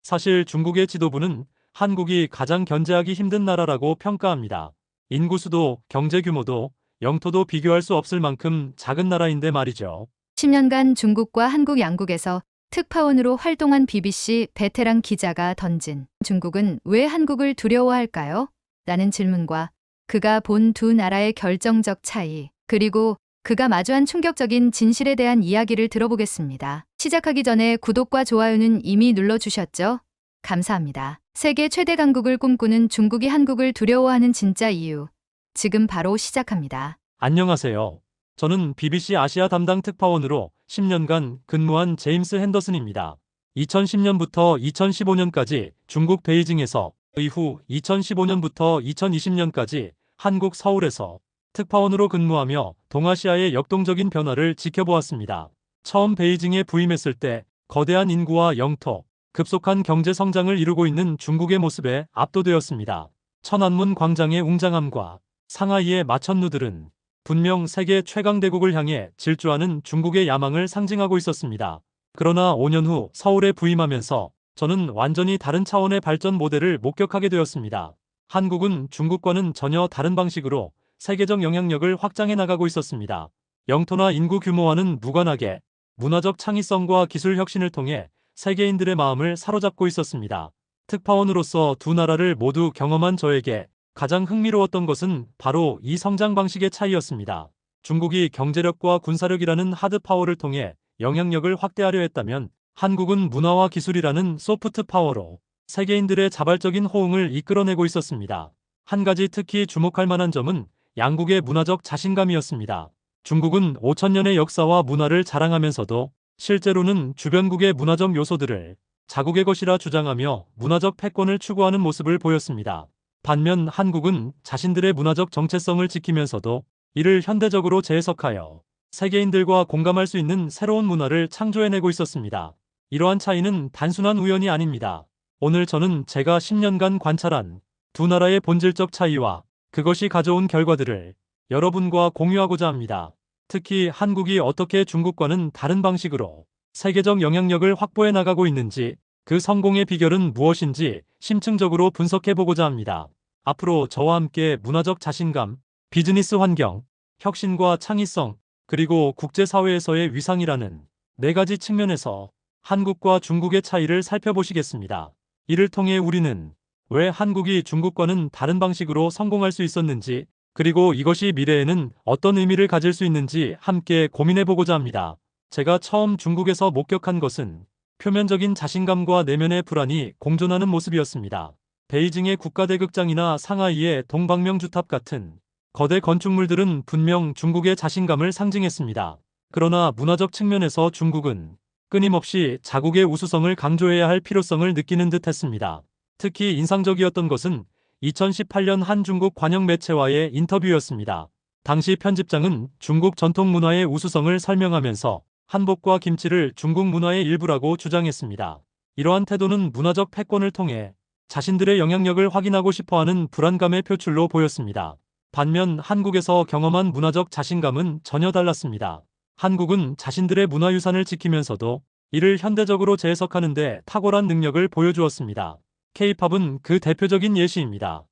사실 중국의 지도부는 한국이 가장 견제하기 힘든 나라라고 평가합니다. 인구수도 경제 규모도 영토도 비교할 수 없을 만큼 작은 나라인데 말이죠. 10년간 중국과 한국 양국에서 특파원으로 활동한 BBC 베테랑 기자가 던진 중국은 왜 한국을 두려워할까요? 라는 질문과 그가 본 두 나라의 결정적 차이, 그리고 그가 마주한 충격적인 진실에 대한 이야기를 들어보겠습니다. 시작하기 전에 구독과 좋아요는 이미 눌러주셨죠? 감사합니다. 세계 최대 강국을 꿈꾸는 중국이 한국을 두려워하는 진짜 이유. 지금 바로 시작합니다. 안녕하세요. 저는 BBC 아시아 담당 특파원으로 10년간 근무한 제임스 핸더슨입니다. 2010년부터 2015년까지 중국 베이징에서, 이후 2015년부터 2020년까지 한국 서울에서 특파원으로 근무하며 동아시아의 역동적인 변화를 지켜보았습니다. 처음 베이징에 부임했을 때 거대한 인구와 영토, 급속한 경제 성장을 이루고 있는 중국의 모습에 압도되었습니다. 천안문 광장의 웅장함과 상하이의 마천루들은 분명 세계 최강대국을 향해 질주하는 중국의 야망을 상징하고 있었습니다. 그러나 5년 후 서울에 부임하면서 저는 완전히 다른 차원의 발전 모델을 목격하게 되었습니다. 한국은 중국과는 전혀 다른 방식으로 세계적 영향력을 확장해 나가고 있었습니다. 영토나 인구 규모와는 무관하게 문화적 창의성과 기술 혁신을 통해 세계인들의 마음을 사로잡고 있었습니다. 특파원으로서 두 나라를 모두 경험한 저에게 가장 흥미로웠던 것은 바로 이 성장 방식의 차이였습니다. 중국이 경제력과 군사력이라는 하드 파워를 통해 영향력을 확대하려 했다면 한국은 문화와 기술이라는 소프트 파워로 세계인들의 자발적인 호응을 이끌어내고 있었습니다. 한 가지 특히 주목할 만한 점은 양국의 문화적 자신감이었습니다. 중국은 5천년의 역사와 문화를 자랑하면서도 실제로는 주변국의 문화적 요소들을 자국의 것이라 주장하며 문화적 패권을 추구하는 모습을 보였습니다. 반면 한국은 자신들의 문화적 정체성을 지키면서도 이를 현대적으로 재해석하여 세계인들과 공감할 수 있는 새로운 문화를 창조해내고 있었습니다. 이러한 차이는 단순한 우연이 아닙니다. 오늘 저는 제가 10년간 관찰한 두 나라의 본질적 차이와 그것이 가져온 결과들을 여러분과 공유하고자 합니다. 특히 한국이 어떻게 중국과는 다른 방식으로 세계적 영향력을 확보해 나가고 있는지, 그 성공의 비결은 무엇인지 심층적으로 분석해보고자 합니다. 앞으로 저와 함께 문화적 자신감, 비즈니스 환경, 혁신과 창의성, 그리고 국제사회에서의 위상이라는 네 가지 측면에서 한국과 중국의 차이를 살펴보시겠습니다. 이를 통해 우리는 왜 한국이 중국과는 다른 방식으로 성공할 수 있었는지, 그리고 이것이 미래에는 어떤 의미를 가질 수 있는지 함께 고민해보고자 합니다. 제가 처음 중국에서 목격한 것은 표면적인 자신감과 내면의 불안이 공존하는 모습이었습니다. 베이징의 국가대극장이나 상하이의 동방명주탑 같은 거대 건축물들은 분명 중국의 자신감을 상징했습니다. 그러나 문화적 측면에서 중국은 끊임없이 자국의 우수성을 강조해야 할 필요성을 느끼는 듯 했습니다. 특히 인상적이었던 것은 2018년 한 중국 관영 매체와의 인터뷰였습니다. 당시 편집장은 중국 전통 문화의 우수성을 설명하면서 한복과 김치를 중국 문화의 일부라고 주장했습니다. 이러한 태도는 문화적 패권을 통해 자신들의 영향력을 확인하고 싶어하는 불안감의 표출로 보였습니다. 반면 한국에서 경험한 문화적 자신감은 전혀 달랐습니다. 한국은 자신들의 문화유산을 지키면서도 이를 현대적으로 재해석하는 데 탁월한 능력을 보여주었습니다. K-팝은 그 대표적인 예시입니다.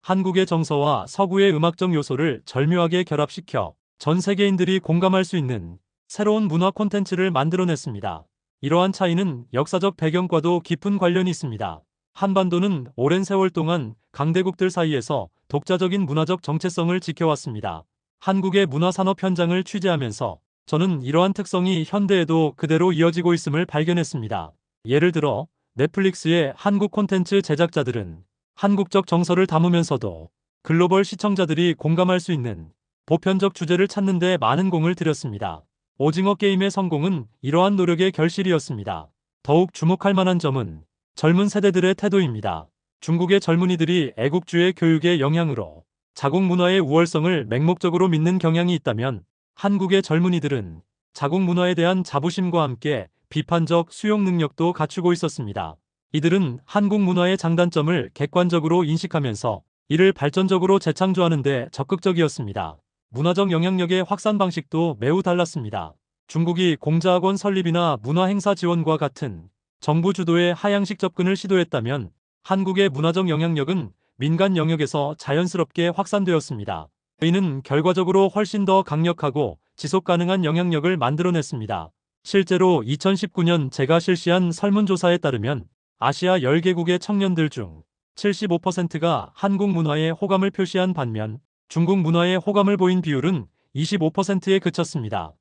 한국의 정서와 서구의 음악적 요소를 절묘하게 결합시켜 전 세계인들이 공감할 수 있는 새로운 문화 콘텐츠를 만들어냈습니다. 이러한 차이는 역사적 배경과도 깊은 관련이 있습니다. 한반도는 오랜 세월 동안 강대국들 사이에서 독자적인 문화적 정체성을 지켜왔습니다. 한국의 문화산업 현장을 취재하면서 저는 이러한 특성이 현대에도 그대로 이어지고 있음을 발견했습니다. 예를 들어 넷플릭스의 한국 콘텐츠 제작자들은 한국적 정서를 담으면서도 글로벌 시청자들이 공감할 수 있는 보편적 주제를 찾는 데 많은 공을 들였습니다. 오징어 게임의 성공은 이러한 노력의 결실이었습니다. 더욱 주목할 만한 점은 젊은 세대들의 태도입니다. 중국의 젊은이들이 애국주의 교육의 영향으로 자국 문화의 우월성을 맹목적으로 믿는 경향이 있다면 한국의 젊은이들은 자국 문화에 대한 자부심과 함께 비판적 수용 능력도 갖추고 있었습니다. 이들은 한국 문화의 장단점을 객관적으로 인식하면서 이를 발전적으로 재창조하는 데 적극적이었습니다. 문화적 영향력의 확산 방식도 매우 달랐습니다. 중국이 공자학원 설립이나 문화행사 지원과 같은 정부 주도의 하향식 접근을 시도했다면 한국의 문화적 영향력은 민간 영역에서 자연스럽게 확산되었습니다. 이는 결과적으로 훨씬 더 강력하고 지속 가능한 영향력을 만들어냈습니다. 실제로 2019년 제가 실시한 설문조사에 따르면 아시아 10개국의 청년들 중 75%가 한국 문화에 호감을 표시한 반면 중국 문화에 호감을 보인 비율은 25%에 그쳤습니다.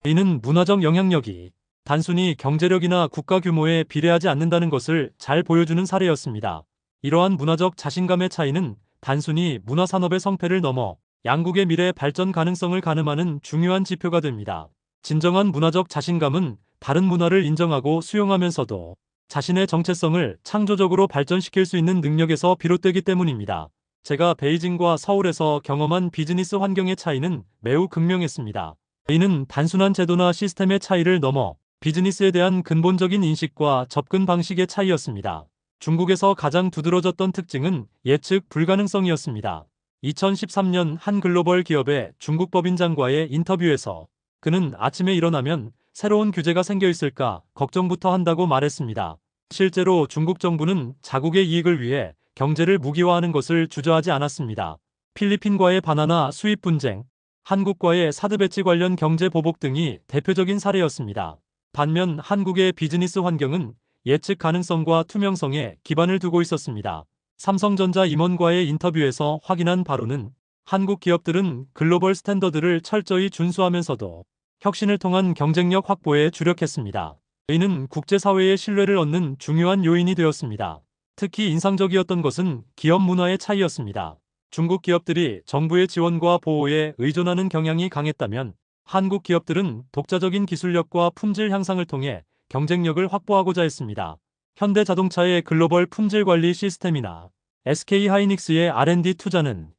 이는 문화적 영향력이 단순히 경제력이나 국가 규모에 비례하지 않는다는 것을 잘 보여주는 사례였습니다. 이러한 문화적 자신감의 차이는 단순히 문화산업의 성패를 넘어 양국의 미래 발전 가능성을 가늠하는 중요한 지표가 됩니다. 진정한 문화적 자신감은 다른 문화를 인정하고 수용하면서도 자신의 정체성을 창조적으로 발전시킬 수 있는 능력에서 비롯되기 때문입니다. 제가 베이징과 서울에서 경험한 비즈니스 환경의 차이는 매우 극명했습니다. 이는 단순한 제도나 시스템의 차이를 넘어 비즈니스에 대한 근본적인 인식과 접근 방식의 차이였습니다. 중국에서 가장 두드러졌던 특징은 예측 불가능성이었습니다. 2013년 한 글로벌 기업의 중국 법인장과의 인터뷰에서 그는 아침에 일어나면 새로운 규제가 생겨 있을까 걱정부터 한다고 말했습니다. 실제로 중국 정부는 자국의 이익을 위해 경제를 무기화하는 것을 주저하지 않았습니다. 필리핀과의 바나나 수입 분쟁, 한국과의 사드 배치 관련 경제 보복 등이 대표적인 사례였습니다. 반면 한국의 비즈니스 환경은 예측 가능성과 투명성에 기반을 두고 있었습니다. 삼성전자 임원과의 인터뷰에서 확인한 바로는 한국 기업들은 글로벌 스탠더드를 철저히 준수하면서도 혁신을 통한 경쟁력 확보에 주력했습니다. 이는 국제사회의 신뢰를 얻는 중요한 요인이 되었습니다. 특히 인상적이었던 것은 기업 문화의 차이였습니다. 중국 기업들이 정부의 지원과 보호에 의존하는 경향이 강했다면 한국 기업들은 독자적인 기술력과 품질 향상을 통해 경쟁력을 확보하고자 했습니다. 현대자동차의 글로벌 품질 관리 시스템이나 SK하이닉스의 R&D 투자는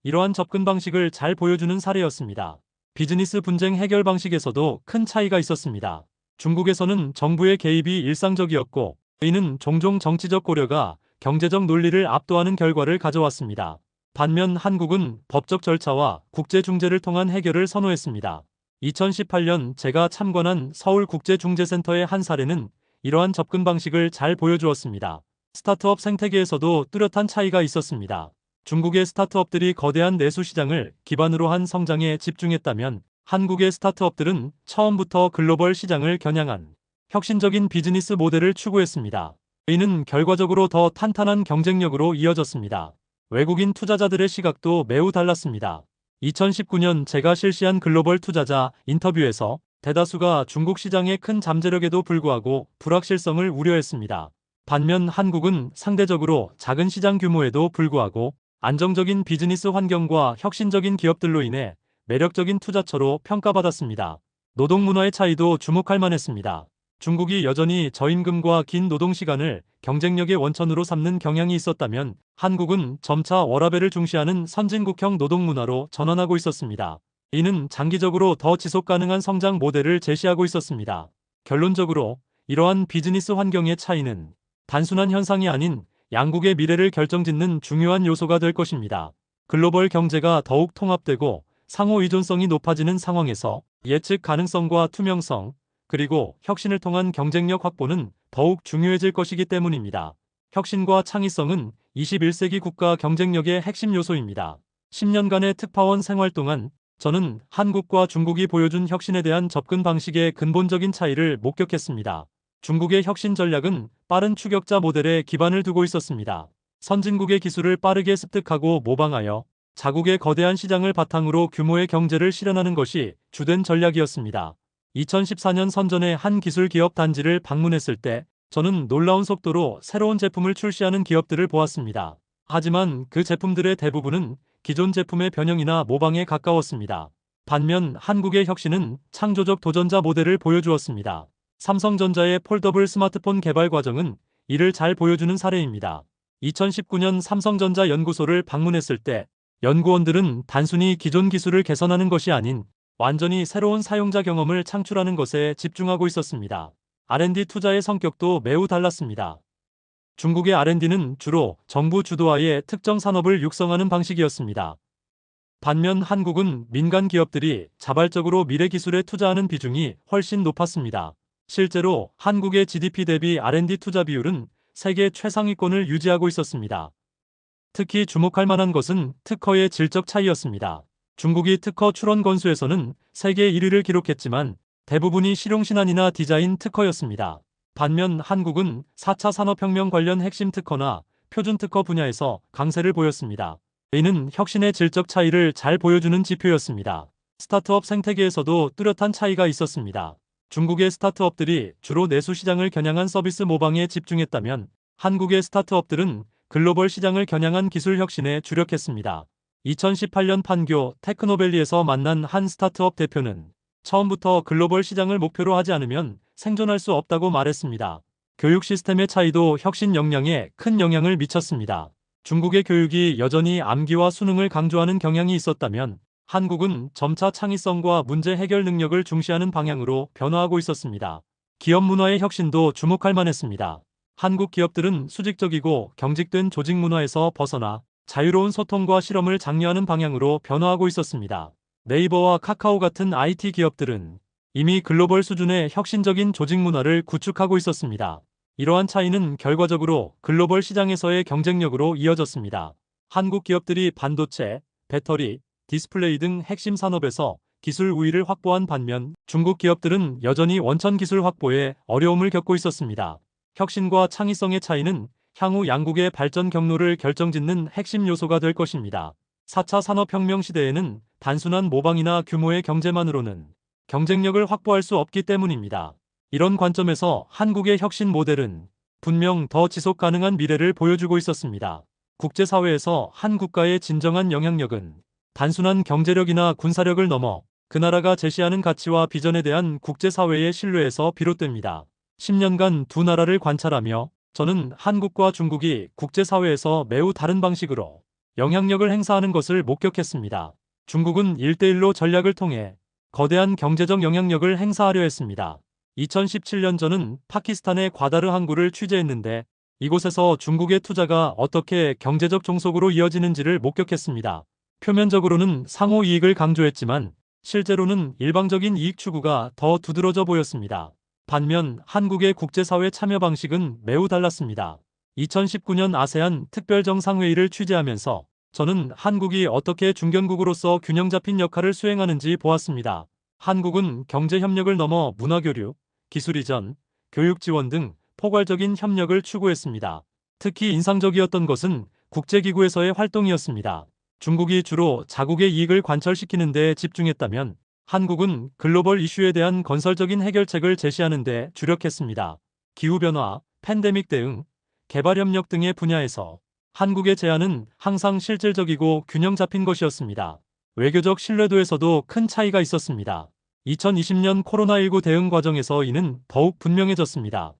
이러한 접근 방식을 잘 보여주는 사례였습니다. 비즈니스 분쟁 해결 방식에서도 큰 차이가 있었습니다. 중국에서는 정부의 개입이 일상적이었고 이는 종종 정치적 고려가 경제적 논리를 압도하는 결과를 가져왔습니다. 반면 한국은 법적 절차와 국제중재를 통한 해결을 선호했습니다. 2018년 제가 참관한 서울국제중재센터의 한 사례는 이러한 접근 방식을 잘 보여주었습니다. 스타트업 생태계에서도 뚜렷한 차이가 있었습니다. 중국의 스타트업들이 거대한 내수 시장을 기반으로 한 성장에 집중했다면 한국의 스타트업들은 처음부터 글로벌 시장을 겨냥한 혁신적인 비즈니스 모델을 추구했습니다. 이는 결과적으로 더 탄탄한 경쟁력으로 이어졌습니다. 외국인 투자자들의 시각도 매우 달랐습니다. 2019년 제가 실시한 글로벌 투자자 인터뷰에서 대다수가 중국 시장의 큰 잠재력에도 불구하고 불확실성을 우려했습니다. 반면 한국은 상대적으로 작은 시장 규모에도 불구하고 안정적인 비즈니스 환경과 혁신적인 기업들로 인해 매력적인 투자처로 평가받았습니다. 노동 문화의 차이도 주목할 만했습니다. 중국이 여전히 저임금과 긴 노동시간을 경쟁력의 원천으로 삼는 경향이 있었다면 한국은 점차 워라밸을 중시하는 선진국형 노동 문화로 전환하고 있었습니다. 이는 장기적으로 더 지속 가능한 성장 모델을 제시하고 있었습니다. 결론적으로 이러한 비즈니스 환경의 차이는 단순한 현상이 아닌 양국의 미래를 결정짓는 중요한 요소가 될 것입니다. 글로벌 경제가 더욱 통합되고 상호 의존성이 높아지는 상황에서 예측 가능성과 투명성, 그리고 혁신을 통한 경쟁력 확보는 더욱 중요해질 것이기 때문입니다. 혁신과 창의성은 21세기 국가 경쟁력의 핵심 요소입니다. 10년간의 특파원 생활 동안 저는 한국과 중국이 보여준 혁신에 대한 접근 방식의 근본적인 차이를 목격했습니다. 중국의 혁신 전략은 빠른 추격자 모델에 기반을 두고 있었습니다. 선진국의 기술을 빠르게 습득하고 모방하여 자국의 거대한 시장을 바탕으로 규모의 경제를 실현하는 것이 주된 전략이었습니다. 2014년 선전의 한 기술 기업 단지를 방문했을 때 저는 놀라운 속도로 새로운 제품을 출시하는 기업들을 보았습니다. 하지만 그 제품들의 대부분은 기존 제품의 변형이나 모방에 가까웠습니다. 반면 한국의 혁신은 창조적 도전자 모델을 보여주었습니다. 삼성전자의 폴더블 스마트폰 개발 과정은 이를 잘 보여주는 사례입니다. 2019년 삼성전자 연구소를 방문했을 때 연구원들은 단순히 기존 기술을 개선하는 것이 아닌 완전히 새로운 사용자 경험을 창출하는 것에 집중하고 있었습니다. R&D 투자의 성격도 매우 달랐습니다. 중국의 R&D는 주로 정부 주도하에 특정 산업을 육성하는 방식이었습니다. 반면 한국은 민간 기업들이 자발적으로 미래 기술에 투자하는 비중이 훨씬 높았습니다. 실제로 한국의 GDP 대비 R&D 투자 비율은 세계 최상위권을 유지하고 있었습니다. 특히 주목할 만한 것은 특허의 질적 차이였습니다. 중국이 특허 출원 건수에서는 세계 1위를 기록했지만 대부분이 실용신안이나 디자인 특허였습니다. 반면 한국은 4차 산업혁명 관련 핵심 특허나 표준 특허 분야에서 강세를 보였습니다. 이는 혁신의 질적 차이를 잘 보여주는 지표였습니다. 스타트업 생태계에서도 뚜렷한 차이가 있었습니다. 중국의 스타트업들이 주로 내수 시장을 겨냥한 서비스 모방에 집중했다면 한국의 스타트업들은 글로벌 시장을 겨냥한 기술 혁신에 주력했습니다. 2018년 판교 테크노밸리에서 만난 한 스타트업 대표는 처음부터 글로벌 시장을 목표로 하지 않으면 생존할 수 없다고 말했습니다. 교육 시스템의 차이도 혁신 역량에 큰 영향을 미쳤습니다. 중국의 교육이 여전히 암기와 수능을 강조하는 경향이 있었다면 한국은 점차 창의성과 문제 해결 능력을 중시하는 방향으로 변화하고 있었습니다. 기업 문화의 혁신도 주목할 만했습니다. 한국 기업들은 수직적이고 경직된 조직 문화에서 벗어나 자유로운 소통과 실험을 장려하는 방향으로 변화하고 있었습니다. 네이버와 카카오 같은 IT 기업들은 이미 글로벌 수준의 혁신적인 조직 문화를 구축하고 있었습니다. 이러한 차이는 결과적으로 글로벌 시장에서의 경쟁력으로 이어졌습니다. 한국 기업들이 반도체, 배터리, 디스플레이 등 핵심 산업에서 기술 우위를 확보한 반면 중국 기업들은 여전히 원천 기술 확보에 어려움을 겪고 있었습니다. 혁신과 창의성의 차이는 향후 양국의 발전 경로를 결정짓는 핵심 요소가 될 것입니다. 4차 산업혁명 시대에는 단순한 모방이나 규모의 경제만으로는 경쟁력을 확보할 수 없기 때문입니다. 이런 관점에서 한국의 혁신 모델은 분명 더 지속 가능한 미래를 보여주고 있었습니다. 국제사회에서 한 국가의 진정한 영향력은 단순한 경제력이나 군사력을 넘어 그 나라가 제시하는 가치와 비전에 대한 국제사회의 신뢰에서 비롯됩니다. 10년간 두 나라를 관찰하며 저는 한국과 중국이 국제사회에서 매우 다른 방식으로 영향력을 행사하는 것을 목격했습니다. 중국은 1대1로 전략을 통해 거대한 경제적 영향력을 행사하려 했습니다. 2017년 저는 파키스탄의 과다르 항구를 취재했는데 이곳에서 중국의 투자가 어떻게 경제적 종속으로 이어지는지를 목격했습니다. 표면적으로는 상호 이익을 강조했지만 실제로는 일방적인 이익 추구가 더 두드러져 보였습니다. 반면 한국의 국제사회 참여 방식은 매우 달랐습니다. 2019년 아세안 특별정상회의를 취재하면서 저는 한국이 어떻게 중견국으로서 균형 잡힌 역할을 수행하는지 보았습니다. 한국은 경제협력을 넘어 문화교류, 기술 이전, 교육 지원 등 포괄적인 협력을 추구했습니다. 특히 인상적이었던 것은 국제기구에서의 활동이었습니다. 중국이 주로 자국의 이익을 관철시키는 데 집중했다면 한국은 글로벌 이슈에 대한 건설적인 해결책을 제시하는 데 주력했습니다. 기후변화, 팬데믹 대응, 개발협력 등의 분야에서 한국의 제안은 항상 실질적이고 균형 잡힌 것이었습니다. 외교적 신뢰도에서도 큰 차이가 있었습니다. 2020년 코로나19 대응 과정에서 이는 더욱 분명해졌습니다.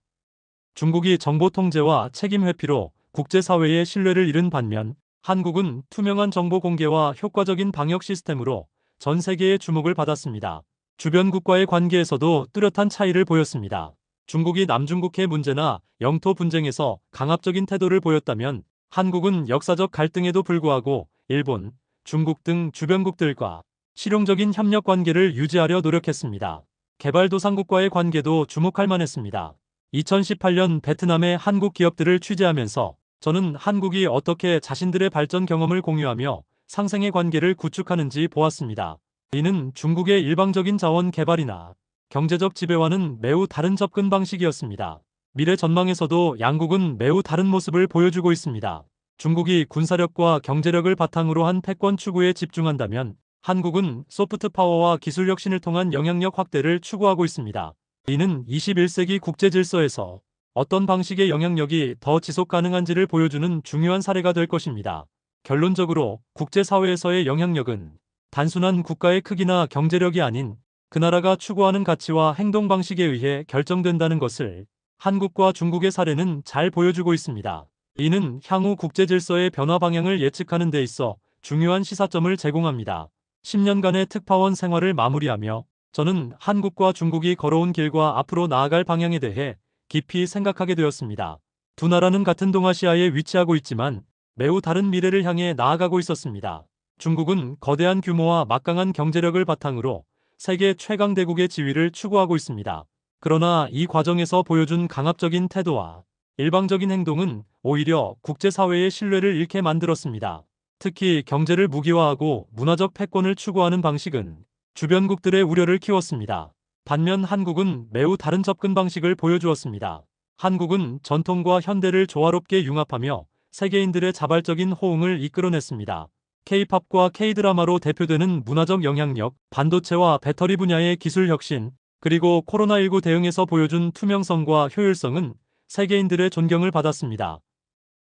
중국이 정보 통제와 책임 회피로 국제사회의 신뢰를 잃은 반면 한국은 투명한 정보 공개와 효과적인 방역 시스템으로 전 세계의 주목을 받았습니다. 주변 국가의 관계에서도 뚜렷한 차이를 보였습니다. 중국이 남중국해 문제나 영토 분쟁에서 강압적인 태도를 보였다면 한국은 역사적 갈등에도 불구하고 일본, 중국 등 주변국들과 실용적인 협력 관계를 유지하려 노력했습니다. 개발도상국과의 관계도 주목할 만했습니다. 2018년 베트남의 한국 기업들을 취재하면서 저는 한국이 어떻게 자신들의 발전 경험을 공유하며 상생의 관계를 구축하는지 보았습니다. 이는 중국의 일방적인 자원 개발이나 경제적 지배와는 매우 다른 접근 방식이었습니다. 미래 전망에서도 양국은 매우 다른 모습을 보여주고 있습니다. 중국이 군사력과 경제력을 바탕으로 한 패권 추구에 집중한다면 한국은 소프트 파워와 기술 혁신을 통한 영향력 확대를 추구하고 있습니다. 이는 21세기 국제 질서에서 어떤 방식의 영향력이 더 지속 가능한지를 보여주는 중요한 사례가 될 것입니다. 결론적으로 국제사회에서의 영향력은 단순한 국가의 크기나 경제력이 아닌 그 나라가 추구하는 가치와 행동 방식에 의해 결정된다는 것을 한국과 중국의 사례는 잘 보여주고 있습니다. 이는 향후 국제 질서의 변화 방향을 예측하는 데 있어 중요한 시사점을 제공합니다. 10년간의 특파원 생활을 마무리하며 저는 한국과 중국이 걸어온 길과 앞으로 나아갈 방향에 대해 깊이 생각하게 되었습니다. 두 나라는 같은 동아시아에 위치하고 있지만 매우 다른 미래를 향해 나아가고 있었습니다. 중국은 거대한 규모와 막강한 경제력을 바탕으로 세계 최강 대국의 지위를 추구하고 있습니다. 그러나 이 과정에서 보여준 강압적인 태도와 일방적인 행동은 오히려 국제사회의 신뢰를 잃게 만들었습니다. 특히 경제를 무기화하고 문화적 패권을 추구하는 방식은 주변국들의 우려를 키웠습니다. 반면 한국은 매우 다른 접근 방식을 보여주었습니다. 한국은 전통과 현대를 조화롭게 융합하며 세계인들의 자발적인 호응을 이끌어냈습니다. K-팝과 K-드라마로 대표되는 문화적 영향력, 반도체와 배터리 분야의 기술 혁신, 그리고 코로나19 대응에서 보여준 투명성과 효율성은 세계인들의 존경을 받았습니다.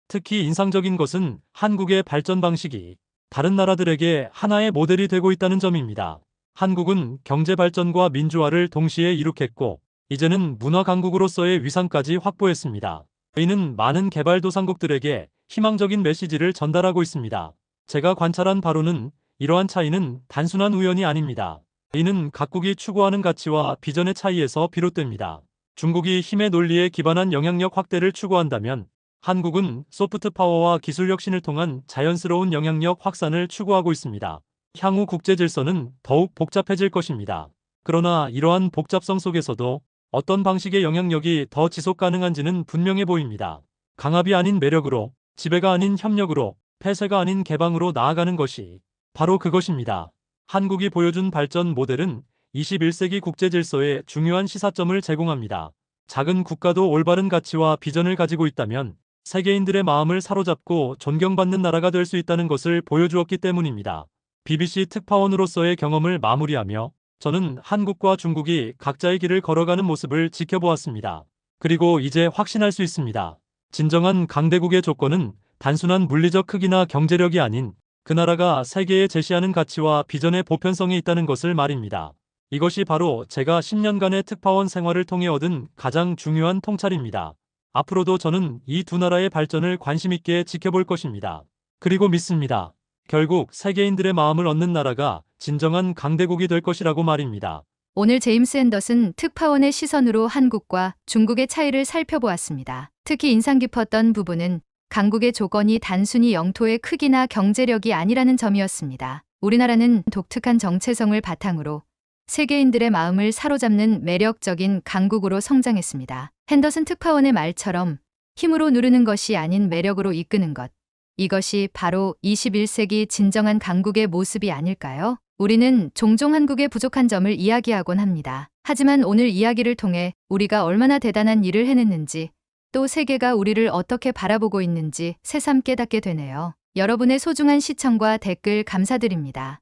특히 인상적인 것은 한국의 발전 방식이 다른 나라들에게 하나의 모델이 되고 있다는 점입니다. 한국은 경제 발전과 민주화를 동시에 이룩했고, 이제는 문화 강국으로서의 위상까지 확보했습니다. 이는 많은 개발도상국들에게 희망적인 메시지를 전달하고 있습니다. 제가 관찰한 바로는 이러한 차이는 단순한 우연이 아닙니다. 이는 각국이 추구하는 가치와 비전의 차이에서 비롯됩니다. 중국이 힘의 논리에 기반한 영향력 확대를 추구한다면 한국은 소프트 파워와 기술 혁신을 통한 자연스러운 영향력 확산을 추구하고 있습니다. 향후 국제 질서는 더욱 복잡해질 것입니다. 그러나 이러한 복잡성 속에서도 어떤 방식의 영향력이 더 지속 가능한지는 분명해 보입니다. 강압이 아닌 매력으로, 지배가 아닌 협력으로, 폐쇄가 아닌 개방으로 나아가는 것이 바로 그것입니다. 한국이 보여준 발전 모델은 21세기 국제 질서에 중요한 시사점을 제공합니다. 작은 국가도 올바른 가치와 비전을 가지고 있다면 세계인들의 마음을 사로잡고 존경받는 나라가 될 수 있다는 것을 보여주었기 때문입니다. BBC 특파원으로서의 경험을 마무리하며 저는 한국과 중국이 각자의 길을 걸어가는 모습을 지켜보았습니다. 그리고 이제 확신할 수 있습니다. 진정한 강대국의 조건은 단순한 물리적 크기나 경제력이 아닌 그 나라가 세계에 제시하는 가치와 비전의 보편성에 있다는 것을 말입니다. 이것이 바로 제가 10년간의 특파원 생활을 통해 얻은 가장 중요한 통찰입니다. 앞으로도 저는 이 두 나라의 발전을 관심 있게 지켜볼 것입니다. 그리고 믿습니다. 결국 세계인들의 마음을 얻는 나라가 진정한 강대국이 될 것이라고 말입니다. 오늘 제임스 앤더슨 특파원의 시선으로 한국과 중국의 차이를 살펴보았습니다. 특히 인상 깊었던 부분은 강국의 조건이 단순히 영토의 크기나 경제력이 아니라는 점이었습니다. 우리나라는 독특한 정체성을 바탕으로 세계인들의 마음을 사로잡는 매력적인 강국으로 성장했습니다. 핸더슨 특파원의 말처럼 힘으로 누르는 것이 아닌 매력으로 이끄는 것. 이것이 바로 21세기 진정한 강국의 모습이 아닐까요? 우리는 종종 한국의 부족한 점을 이야기하곤 합니다. 하지만 오늘 이야기를 통해 우리가 얼마나 대단한 일을 해냈는지, 또 세계가 우리를 어떻게 바라보고 있는지 새삼 깨닫게 되네요. 여러분의 소중한 시청과 댓글 감사드립니다.